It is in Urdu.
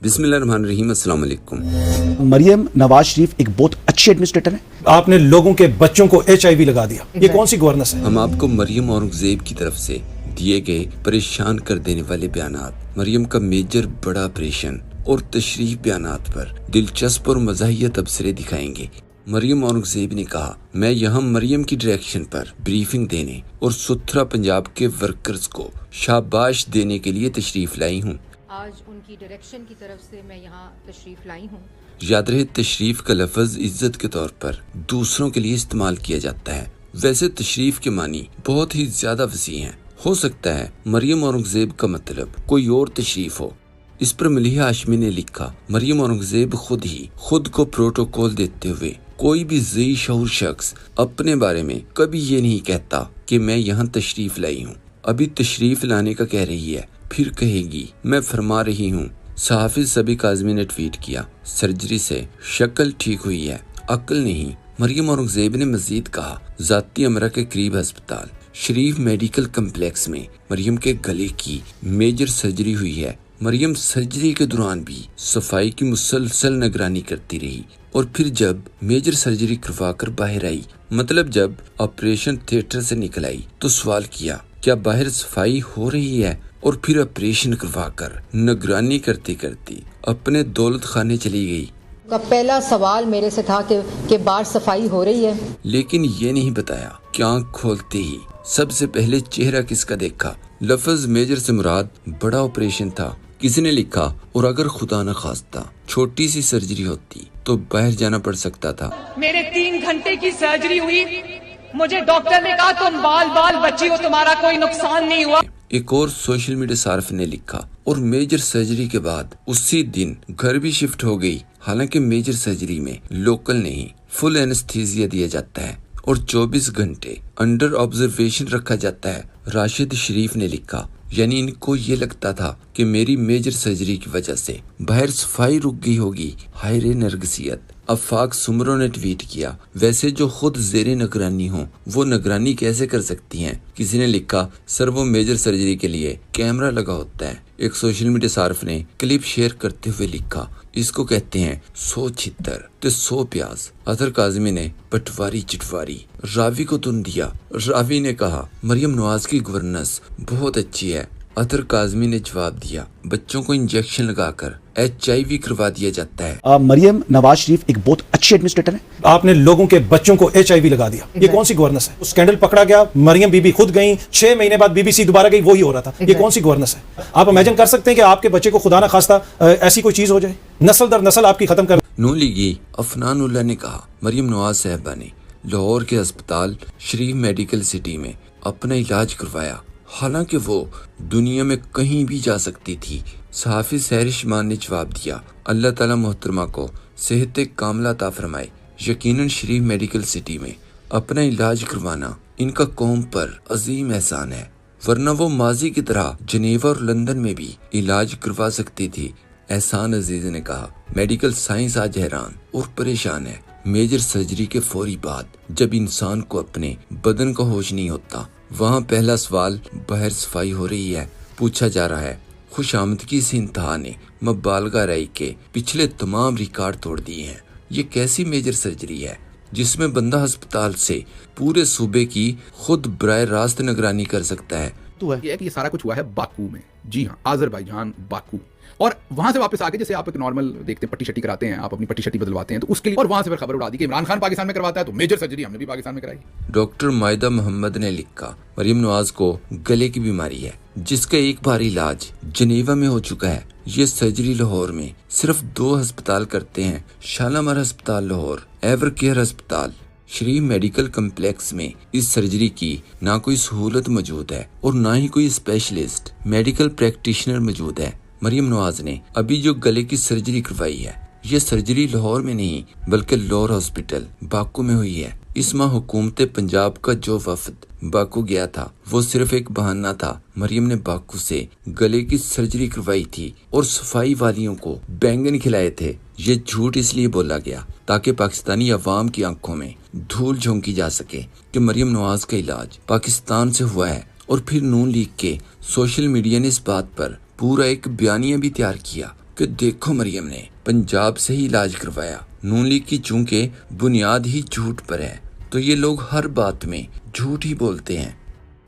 بسم اللہ الرحمن الرحیم، السلام علیکم۔ مریم نواز شریف ایک بہت اچھے ایڈمنسٹریٹر ہیں۔ آپ نے لوگوں کے بچوں کو HIV لگا دیا، یہ کون سی گورننس ہے؟ ہم آپ کو مریم اورنگزیب کی طرف سے دیے گئے پریشان کر دینے والے بیانات، مریم کا میجر بڑا آپریشن اور تشریف بیانات پر دلچسپ اور مزاحیہ تبصرے دکھائیں گے۔ مریم اورنگزیب نے کہا، میں یہاں مریم کی ڈائریکشن پر بریفنگ دینے اور ستھرا پنجاب کے ورکرز کو شاباش دینے کے لیے تشریف لائی ہوں۔ آج ان کی ڈائریکشن کی طرف سے میں یہاں تشریف لائی ہوں۔ یاد رہے، تشریف کا لفظ عزت کے طور پر دوسروں کے لیے استعمال کیا جاتا ہے۔ ویسے تشریف کے معنی بہت ہی زیادہ وسیع ہیں۔ ہو سکتا ہے مریم اورنگزیب کا مطلب کوئی اور تشریف ہو۔ اس پر ملیحہ ہاشمی نے لکھا، مریم اورنگزیب خود کو پروٹوکول دیتے ہوئے کوئی بھی ذی شعور شخص اپنے بارے میں کبھی یہ نہیں کہتا کہ میں یہاں تشریف لائی ہوں۔ ابھی تشریف لانے کا کہہ رہی ہے، پھر کہے گی میں فرما رہی ہوں۔ صحافی سبی کاظمی نے ٹویٹ کیا، سرجری سے شکل ٹھیک ہوئی ہے، عقل نہیں۔ مریم اورنگزیب نے مزید کہا، ذاتی امرہ کے قریب ہسپتال شریف میڈیکل کمپلیکس میں مریم کے گلے کی میجر سرجری ہوئی ہے۔ مریم سرجری کے دوران بھی صفائی کی مسلسل نگرانی کرتی رہی، اور پھر جب میجر سرجری کروا کر باہر آئی، مطلب جب آپریشن تھیٹر سے نکل آئی، تو سوال کیا کیا باہر صفائی ہو رہی ہے، اور پھر آپریشن کروا کر نگرانی کرتی کرتی اپنے دولت خانے چلی گئی۔ کا پہلا سوال میرے سے تھا کہ باہر صفائی ہو رہی ہے، لیکن یہ نہیں بتایا کہ آنکھ کھولتے ہی سب سے پہلے چہرہ کس کا دیکھا۔ لفظ میجر سے مراد بڑا آپریشن تھا۔ کسی نے لکھا، اور اگر خدا نہ خواستہ چھوٹی سی سرجری ہوتی تو باہر جانا پڑ سکتا تھا۔ میرے 3 گھنٹے کی سرجری ہوئی، مجھے ڈاکٹر نے کہا تم بال بچی ہو، تمہارا کوئی نقصان نہیں ہوا۔ ایک اور سوشل میڈیا صارف نے لکھا، اور میجر سرجری کے بعد اسی دن گھر بھی شفٹ ہو گئی۔ حالانکہ میجر سرجری میں لوکل نہیں، فل اینستھیزیا دیا جاتا ہے اور 24 گھنٹے انڈر آبزرویشن رکھا جاتا ہے۔ راشد شریف نے لکھا، یعنی ان کو یہ لگتا تھا کہ میری میجر سرجری کی وجہ سے باہر صفائی رک گئی ہوگی۔ ہائے رے نرگسیت۔ افاق سمرو نے ٹویٹ کیا، ویسے جو خود زیر نگرانی ہوں وہ نگرانی کیسے کر سکتی ہیں؟ کسی نے لکھا، سر وہ میجر سرجری کے لیے کیمرہ لگا ہوتا ہے۔ ایک سوشل میڈیا صارف نے کلپ شیئر کرتے ہوئے لکھا، اس کو کہتے ہیں 100 چھتر تے 100 پیاز۔ اطہر کاظمی نے پٹواری چٹواری راوی کو تن دیا۔ راوی نے کہا، مریم نواز کی گورننس بہت اچھی ہے۔ اطہر کاظمی نے جواب دیا، بچوں کو انجیکشن لگا کر HIV کروا دیا جاتا ہے۔ مریم نواز شریف ایک بہت اچھے ایڈمنسٹریٹر ہیں۔ آپ نے لوگوں کے بچوں کو HIV لگا دیا، یہ کون سی گورننس ہے؟ اسکینڈل پکڑا گیا، مریم بی بی خود گئیں، 6 مہینے بعد BBC دوبارہ گئی، وہی ہو رہا تھا۔ یہ کون سی گورننس ہے؟ آپ امیجن کر سکتے ہیں کہ آپ کے بچے کو خدا نہ خواستہ ایسی کوئی چیز ہو جائے، نسل در نسل آپ کی ختم کر۔ نون لیگی افنان اللہ نے کہا، مریم نواز صاحبہ نے لاہور کے ہسپتال شریف میڈیکل سٹی میں اپنا علاج کروایا، حالانکہ وہ دنیا میں کہیں بھی جا سکتی تھی۔ صحافی سہرش مان نے جواب دیا، اللہ تعالیٰ محترمہ کو صحت کاملہ عطا فرمائے۔ یقیناً شریف میڈیکل سٹی میں اپنا علاج کروانا ان کا قوم پر عظیم احسان ہے، ورنہ وہ ماضی کی طرح جنیوا اور لندن میں بھی علاج کروا سکتی تھی۔ احسان عزیز نے کہا، میڈیکل سائنس آج حیران اور پریشان ہے۔ میجر سرجری کے فوری بعد جب انسان کو اپنے بدن کا ہوش نہیں ہوتا، وہاں پہلا سوال باہر صفائی ہو رہی ہے پوچھا جا رہا ہے۔ خوش آمدگی سے انتہا نے مبالغہ رائی کے پچھلے تمام ریکارڈ توڑ دیے ہیں۔ یہ کیسی میجر سرجری ہے جس میں بندہ ہسپتال سے پورے صوبے کی خود براہ راست نگرانی کر سکتا ہے؟ یہ ہے کہ یہ سارا کچھ ہوا ہے باکو میں، جی ہاں، آذربائیجان باکو، اور وہاں سے واپس آ کے جیسے آپ ایک نارمل دیکھتے ہیں پٹی شٹی کراتے ہیں، آپ اپنی پٹی شٹی بدلواتے ہیں، تو اس کے لیے اور وہاں سے پھر خبر اڑا دی کہ عمران خان پاکستان میں کرواتا ہے تو میجر سرجری ہم نے بھی پاکستان میں کرائی۔ ڈاکٹر مائدہ محمد نے لکھا، مریم نواز کو گلے کی بیماری ہے جس کا ایک بار علاج جنیوا میں ہو چکا ہے۔ یہ سرجری لاہور میں صرف 2 ہسپتال کرتے ہیں، شالامار ہسپتال لاہور، ایور کیئر ہسپتال شریف میڈیکل کمپلیکس میں اس سرجری کی نہ کوئی سہولت موجود ہے اور نہ ہی کوئی اسپیشلسٹ میڈیکل پریکٹیشنر موجود ہے۔ مریم نواز نے ابھی جو گلے کی سرجری کروائی ہے، یہ سرجری لاہور میں نہیں بلکہ لاہور ہاسپٹل باکو میں ہوئی ہے۔ اس ماہ حکومت پنجاب کا جو وفد باکو گیا تھا وہ صرف ایک بہانہ تھا۔ مریم نے باکو سے گلے کی سرجری کروائی تھی اور صفائی والیوں کو بینگن کھلائے تھے۔ یہ جھوٹ اس لیے بولا گیا تاکہ پاکستانی عوام کی آنکھوں میں دھول جھونکی جا سکے کہ مریم نواز کا علاج پاکستان سے ہوا ہے، اور پھر نون لیگ کے سوشل میڈیا نے اس بات پر پورا ایک بیانیہ بھی تیار کیا کہ دیکھو مریم نے پنجاب سے ہی علاج کروایا، نون لیگ کی چونکہ بنیاد ہی جھوٹ پر ہے تو یہ لوگ ہر بات میں جھوٹ ہی بولتے ہیں۔